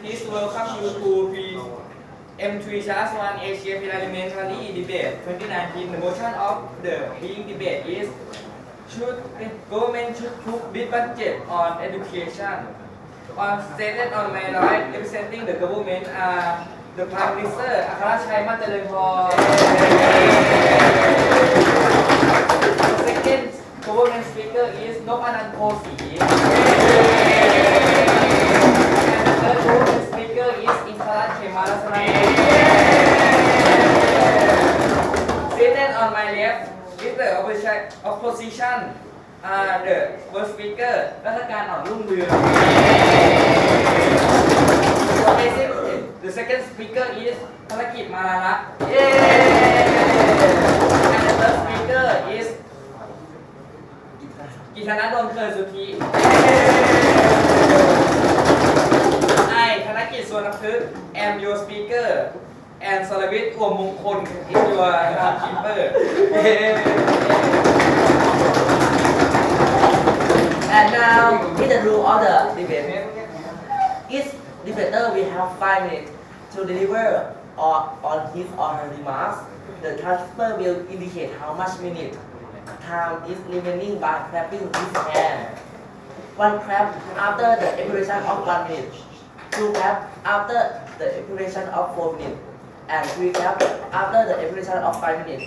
please welcome you to M.3 Asian parliamentary debate 2019. The motion of the being debate is should government should put big budget on education. On stated on my right, representing the government are the Prime Minister Akhara Matalenpor. Second government speaker is Nopanan Kosi. And the third government speaker is Inkaran Khemalasana. Seated on my left is the opposition. The first speaker รัฐการอ่อนรุ่งเรือง The second speaker is ธนกิจมาลาลักษณ์ And the third speaker is กิษณดลเคยสุทธิ I ธนกิจสวนพฤกษ์ am your speaker and สรวิทย์อ่วมมงคล is your keeper. And now, in the rule of the debate, each debater will have 5 minutes to deliver on his or her remarks. The transcriber will indicate how much minute time is remaining by clapping his hand. 1 clap after the expiration of 1 minute, 2 clap after the expiration of 4 minutes, and 3 clap after the expiration of 5 minutes.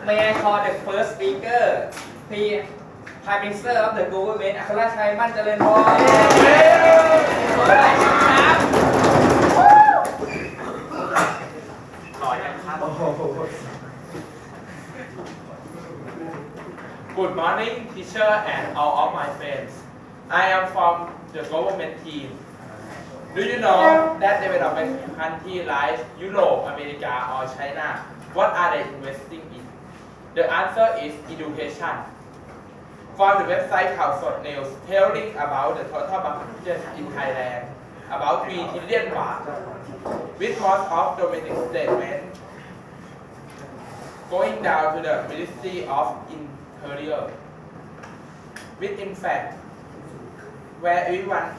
May I call the first speaker, Prime Minister of the government, Akhara Matalenpor. Good morning, teacher and all of my friends. I am from the government team. Do you know that development countries like Europe, America, or China, what are they investing in? The answer is education. From the website Council News telling about the total budget in Thailand, about 3 trillion baht, with most of domestic statement going down to the Ministry of Interior. With in fact, where everyone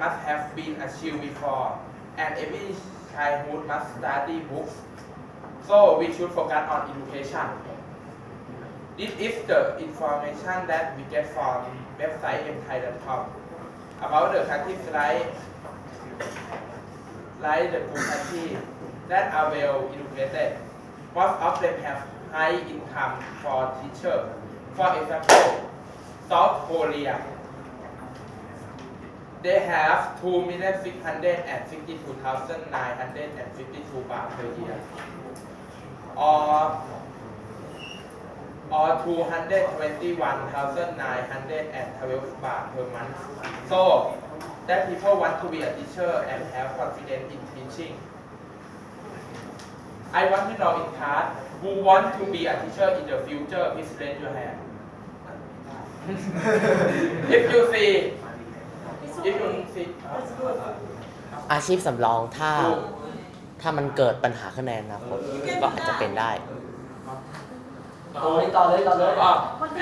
must have been a child before, and every childhood must study books. So we should focus on education. This is the information that we get from website M.3 about the countries like the poor countries that are well educated. Most of them have high income for teachers. For example, South Korea. They have 2,662,952 baht per year, or 221,912 baht per month. So that people want to be a teacher and have confidence in teaching. I want to know in class who want to be a teacher in the future. Please raise your hand. If you see อาชีพสำรองถ้ามันเกิดปัญหาขึ้นในอนาคตก็อาจจะเป็นได้ต่อเลย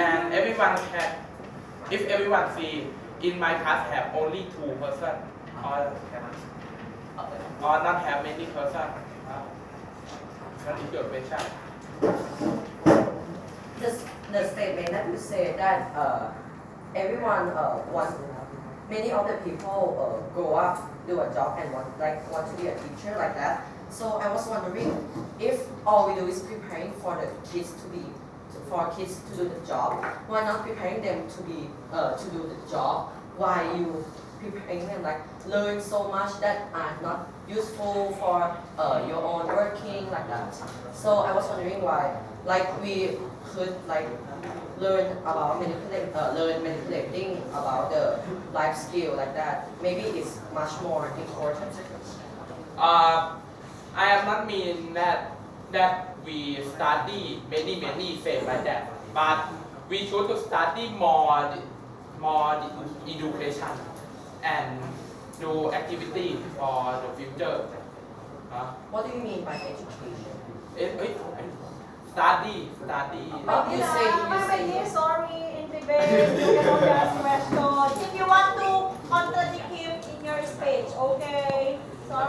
and everyone can, if everyone see in my class have only 2 person or not have many person. What is your question? The statement that you say that everyone wants, many of the people grow up, do a job and want to be a teacher like that. So I was wondering if all we do is preparing for the kids to do the job, why not preparing them to do the job? Why you preparing them learn so much that are not useful for your own working like that? So I was wondering why we could learn about manipulating about the life skill like that. Maybe it's much more important. I am not mean that we study many things like that, but we should to study more education and do activity for the future. What do you mean by education? Study. You say sorry in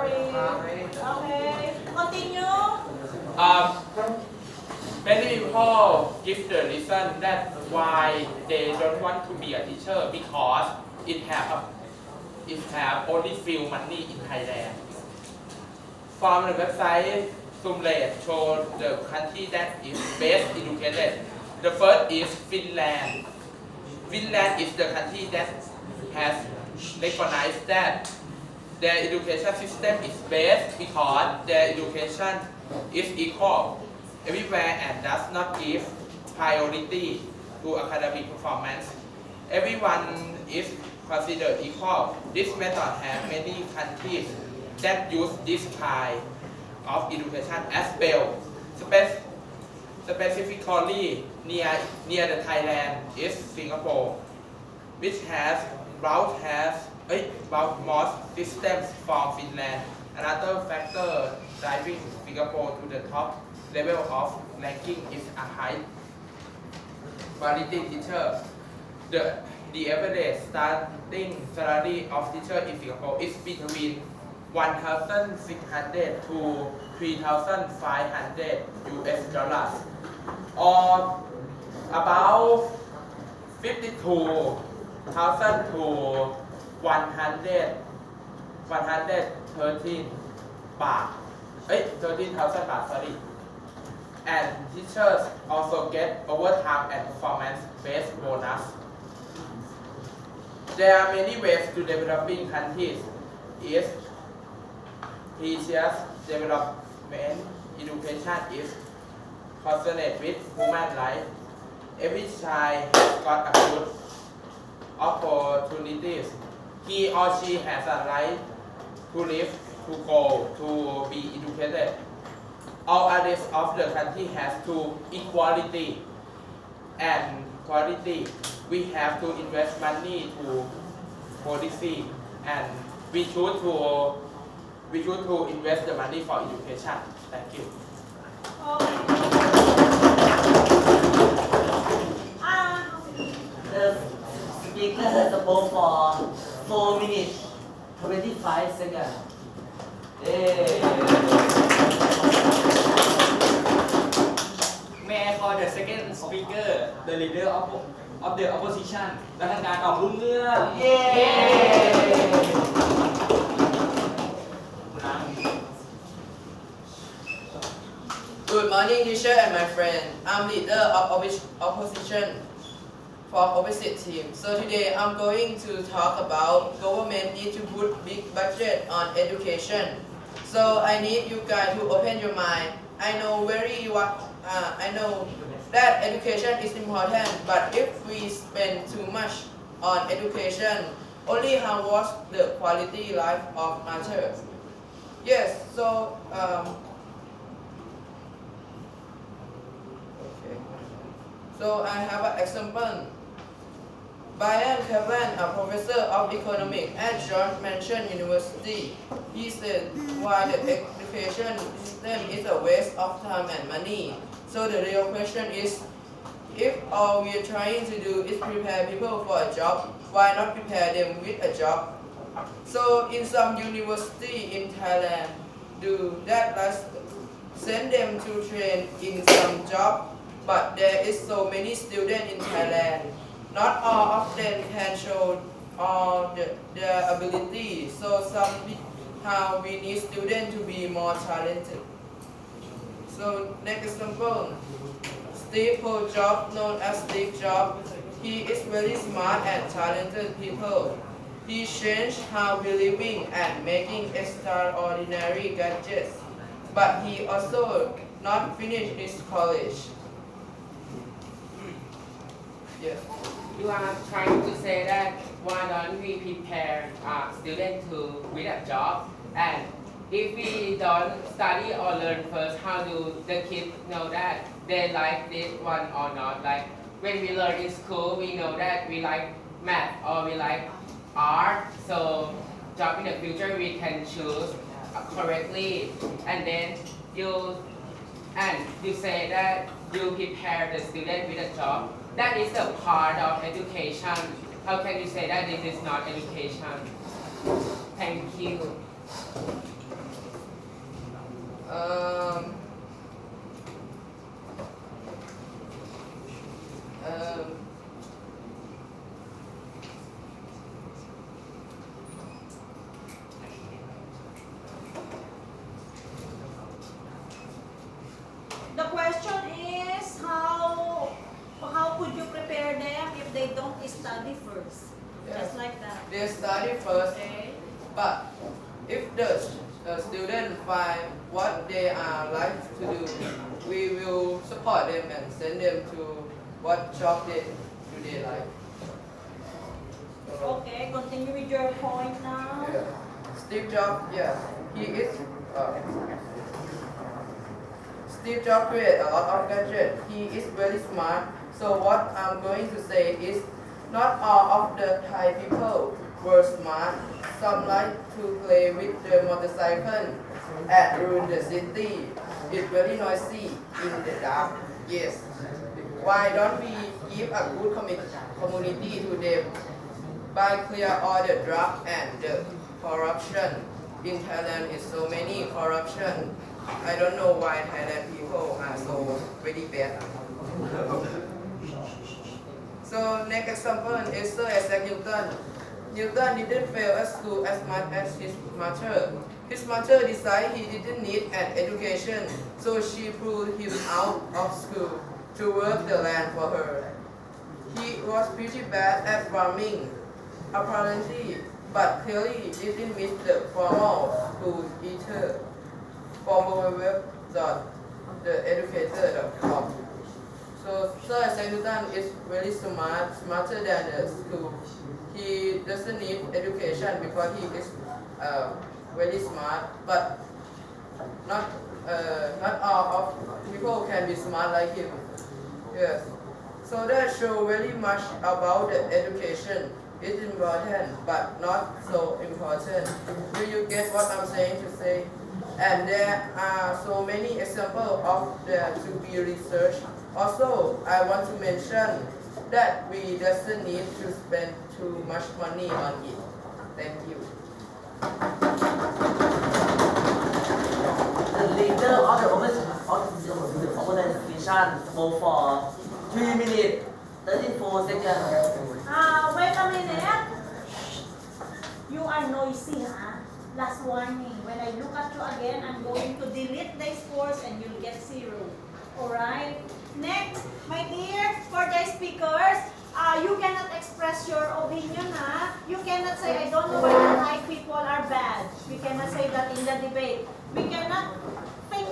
Okay, continue. Many people give the reason that why they don't want to be a teacher because it have only few money in Thailand. From the website, Sumlet show the country that is best educated. The first is Finland. Finland is the country that has recognized that their education system is best because their education is equal everywhere and does not give priority to academic performance. Everyone is considered equal. This method has many countries that use this kind of education as well. Specifically near the Thailand is Singapore, which has most systems from Finland. Another factor driving Singapore to the top level of ranking is a high quality teacher. The average starting salary of teacher in Singapore is between 1,600 to 3,500 US dollars, or about 52,000 to 113 baht. 13,000 baht, sorry. And teachers also get overtime and performance-based bonus. There are many ways to developing countries. Is teachers development education is concerned with human life. Every child has got a good opportunities. He or she has a right to live, to go, to be educated. All others of the country has to equality and quality. We have to invest money to policy and we should to invest the money for education. Thank you. The speaker spoke for 4 minutes 25 seconds. May I call the second speaker, the leader of the opposition และทางการออกรุ่งเรือง Good morning, teacher and my friend. I'm leader of opposition from opposite team. So today I'm going to talk about government need to put big budget on education. So I need you guys to open your mind. I know that education is important, but if we spend too much on education, only how was the quality life of others. Yes, so So I have an example. Brian Kevin, a professor of economics at George Mason University, he said why the education system is a waste of time and money. So the real question is, if all we are trying to do is prepare people for a job, why not prepare them with a job? So in some university in Thailand, do that, let's send them to train in some job. But there is so many students in Thailand. Not all of them can show all their ability. So somehow we need students to be more talented. So next example, Steve Jobs, known as Steve Jobs, he is very smart and talented people. He changed how we living and making extraordinary gadgets. But he also not finished his college. Yes. You are trying to say that why don't we prepare students to with a job, and if we don't study or learn first, how do the kids know that they like this one or not? Like when we learn in school, we know that we like math or we like art, so job in the future we can choose correctly, and then you say that you prepare the student with a job. That is a part of education. How can you say that this is not education? Thank you. Um, um, The question is how could you prepare them if they don't study first? Just like that. they study first, Okay. but if the student find what they are like to do, we will support them and send them to what job they like. Okay, continue with your point now. Yeah. Steve Jobs, yeah, he is. Steve Jobs created a lot of gadgets. He is very smart. So what I'm going to say is, not all of the Thai people were smart. Some like to play with the motorcycle and ruin the city. It's very noisy in the dark. Yes. Why don't we give a good community to them by clear all the drug and the corruption? In Thailand is so many corruption. I don't know why Thailand people are so very bad. So next example is Sir Isaac Newton. Newton didn't fail at school as much as his mother. His mother decided he didn't need an education, so she pulled him out of school to work the land for her. He was pretty bad at farming, apparently, but clearly didn't miss the formal school either. Formal web. The educator.com. So Sir Isaac Newton is very smart, smarter than the school. He doesn't need education because he is very smart, but not all of people can be smart like him. Yes. So that shows very much about the education. It's important, but not so important. Do you get what I'm saying to say? And there are so many examples of there to be researched. Also, I want to mention that we doesn't need to spend too much money on it. Thank you. The leader of the organization spoke for 3 minutes 34 seconds. Wait a minute. You are noisy, huh? Last warning. When I look at you again, I'm going to delete the scores and you'll get 0. Alright? Next, my dear, for the speakers, you cannot express your opinion, huh? You cannot say, I don't know why the Thai people are bad. We cannot say that in the debate. We cannot think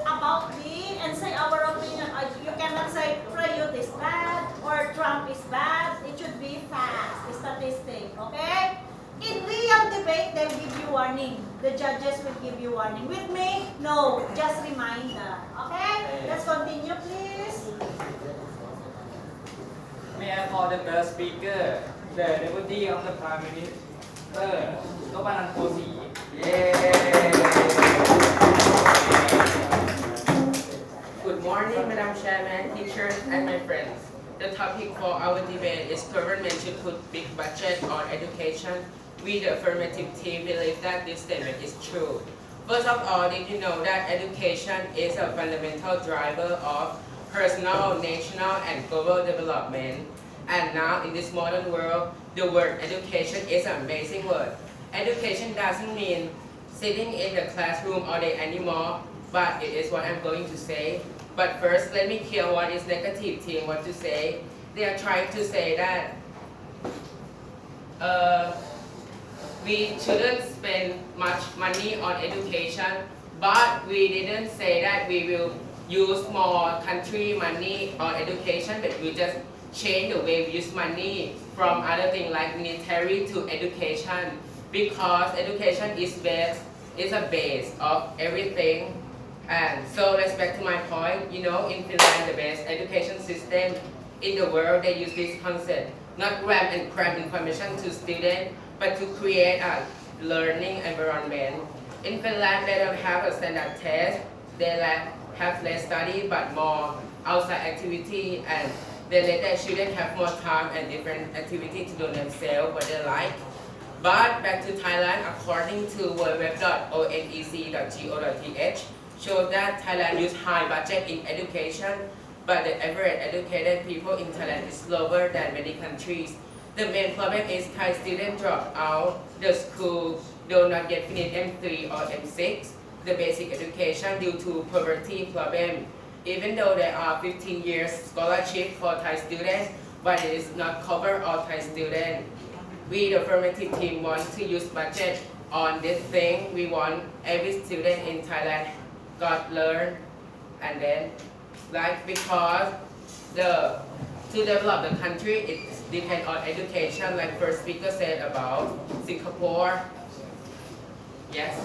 about it and say our opinion. You cannot say Prayut is bad or Trump is bad. It should be fast, statistic, okay? In real debate, they'll give you warning. The judges will give you warning. With me, no, just reminder. Okay? Let's continue, please. May I call the first speaker, the Deputy of the Prime Minister, Nopanan Kosi. Good morning, Madam Chairman, teachers, and my friends. The topic for our debate is government should put big budget on education. We, the affirmative team, believe that this statement is true. First of all, did you know that education is a fundamental driver of personal, national, and global development? And now, in this modern world, the word education is an amazing word. Education doesn't mean sitting in the classroom all day anymore, but it is what I'm going to say. But first, let me clear what is negative team want to say. They are trying to say that we shouldn't spend much money on education, but we didn't say that we will use more country money on education, but we just change the way we use money from other things like military to education, because education is a base of everything. And so let's back to my point. You know, in Finland, the best education system in the world, they use this concept, not ram and cram information to students, but to create a learning environment. In Finland, they don't have a standard test. They have less study, but more outside activity, and they let their children have more time and different activity to do themselves what they like. But back to Thailand, according to www.onec.go.th, show that Thailand use high budget in education, but the average educated people in Thailand is lower than many countries. The main problem is Thai students drop out the school, do not get finish M3 or M6, the basic education due to poverty problem. Even though there are 15 years scholarship for Thai students, but it is not cover all Thai students. We, the affirmative team, want to use budget on this thing. We want every student in Thailand got learn, and then because to develop the country, it depends on education, like first speaker said about Singapore. Yes.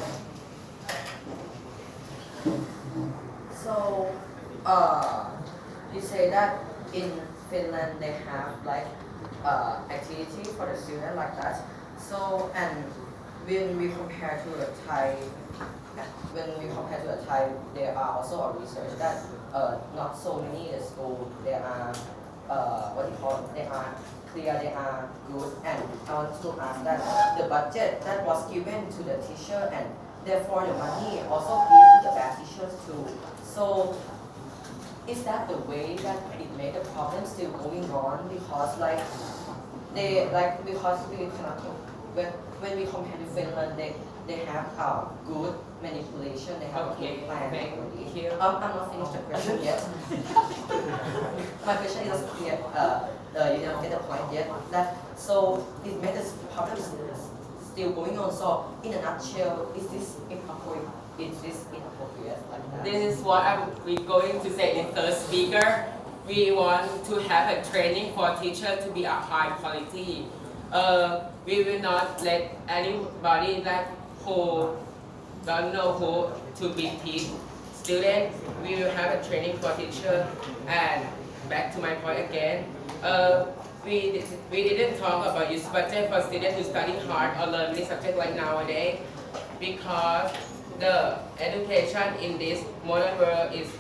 So, you say that in Finland they have like activity for the student like that. So, and when we compare to the Thai, there are also a research that not so many the school they are they are clear, they are good, and I want to ask that the budget that was given to the teacher and therefore the money also given to the bad teachers too. So is that the way that it made the problem still going on? Because because we cannot when we compare to Finland, they have good manipulation, they have a good plan. Thank you. I'm not finished the question yet. My question is clear. You don't get the point yet. So it made the problem still going on. So in a nutshell, is this inappropriate? Like that? This is what we going to say in third speaker. We want to have a training for teachers to be a high quality. We will not let anybody who don't know who to be teach students. We will have a training for teacher. And back to my point again, we didn't talk about use budget for students to study hard or learn many subjects like nowadays, because the education in this modern world is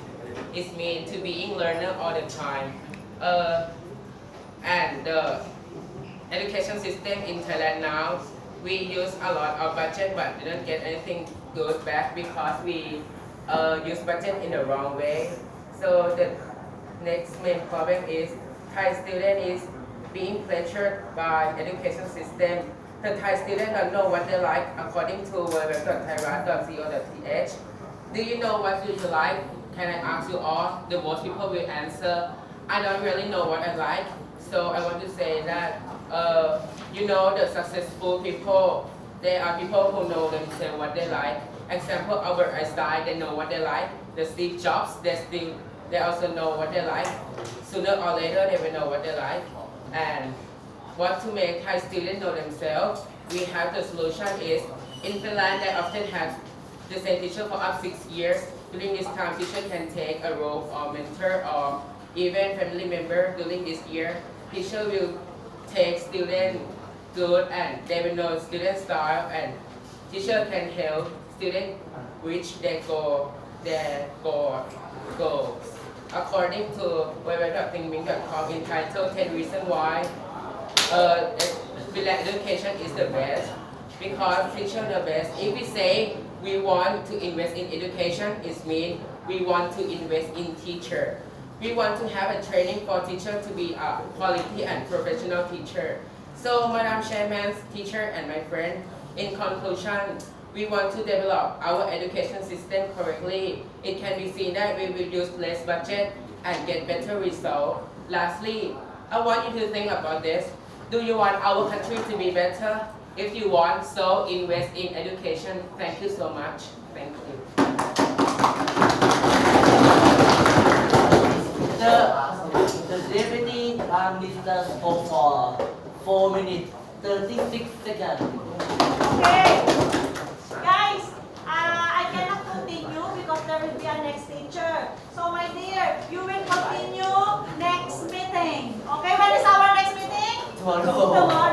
meant to being learner all the time. And the education system in Thailand now, we use a lot of budget but didn't get anything good back because we use budget in the wrong way. So the next main problem is Thai student is being pressured by education system. The Thai student don't know what they like according to www.thairat.co.th. Do you know what do you like? Can I ask you all? The most people will answer, I don't really know what I like. So I want to say that, the successful people, they are people who know themselves what they like. Example, Albert Einstein, they know what they like. The Steve Jobs, they also know what they like. Sooner or later, they will know what they like. And what to make Thai students know themselves, we have the solution is, in Finland, they often have the same teacher for up 6 years. During this time, teacher can take a role of mentor or even family member. During this year, teacher will take student good and they will know student style, and teacher can help student reach their goals. According to www.thingbing.com entitled 10 reasons why education is the best, because teacher the best. If we say we want to invest in education, it means we want to invest in teacher. We want to have a training for teacher to be a quality and professional teacher. So, Madam Chairman, teacher, and my friend, in conclusion, we want to develop our education system correctly. It can be seen that we will use less budget and get better results. Lastly, I want you to think about this. Do you want our country to be better? If you want, so invest in education. Thank you so much. Thank you. The deputy minister spoke for 4 minutes 36 seconds. Okay. Guys, I cannot continue because there will be a next teacher. So my dear, you will continue next meeting. Okay, when is our next meeting? Tomorrow.